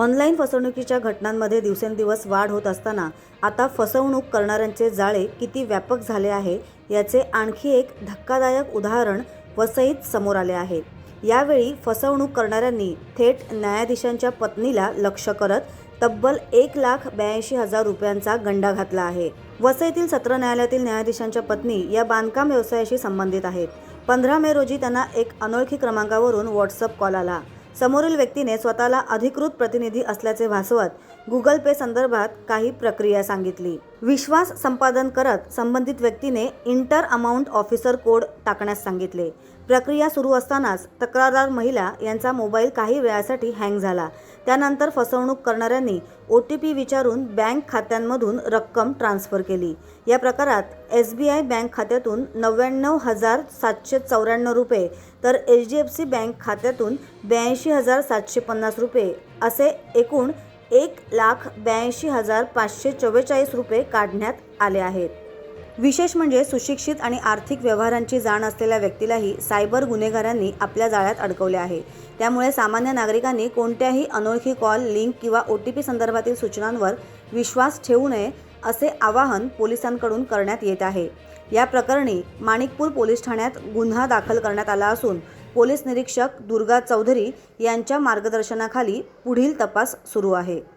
Online फसवणुकीच्या घटनांमध्ये दिवसेंदिवस वाढ होत असताना आता फसवणूक करणाऱ्यांचे जाळे किती व्यापक झाले आहे याचे आणखी एक धक्कादायक उदाहरण वसईत समोर आले आहे। यावेळी फसवणूक करणाऱ्यांनी थेट न्यायाधीशांच्या पत्नीला लक्ष्य करत तब्बल 1,82,000 रुपयांचा गंडा घातला आहे। वसईतील सत्र न्यायालयातील न्यायाधीशांच्या पत्नी या बांधकाम व्यवसायाशी संबंधित आहेत। 15 मे रोजी त्यांना एक अनोळखी क्रमांकावरून व्हॉट्सअप कॉल आला। समोरील व्यक्तीने स्वतःला अधिकृत प्रतिनिधी असल्याचे भासवत गुगल पे संदर्भात काही प्रक्रिया सांगितली। विश्वास संपादन करत संबंधित व्यक्तीने इंटर अमाउंट ऑफिसर कोड टाकण्यास सांगितले। प्रक्रिया सुरू असतानाच तक्रारदार महिला यांचा मोबाईल काही वेळासाठी हँग झाला। त्यानंतर फसवणूक करणाऱ्यांनी OTP विचारून बँक खात्यांमधून रक्कम ट्रान्सफर केली। या प्रकारात SBI बँक खात्यातून 99,794 रुपये तर HDFC बँक खात्यातून 82,750 रुपये असे एकूण 1,82,544 रुपये काढण्यात आले आहेत। विशेष म्हणजे सुशिक्षित आणि आर्थिक व्यवहारांची जाण असलेल्या व्यक्तीलाही सायबर गुन्हेगारांनी आपल्या जाळ्यात अडकवले आहे। त्यामुळे सामान्य नागरिकांनी कोणत्याही अनोळखी कॉल, लिंक किंवा OTP संदर्भातील सूचनांवर विश्वास ठेवू नये असे आवाहन पोलिसांकडून करण्यात येत आहे। या प्रकरणी माणिकपूर पोलीस ठाण्यात गुन्हा दाखल करण्यात आला असून पोलीस निरीक्षक दुर्गा चौधरी यांच्या मार्गदर्शनाखाली पुढील तपास सुरू आहे।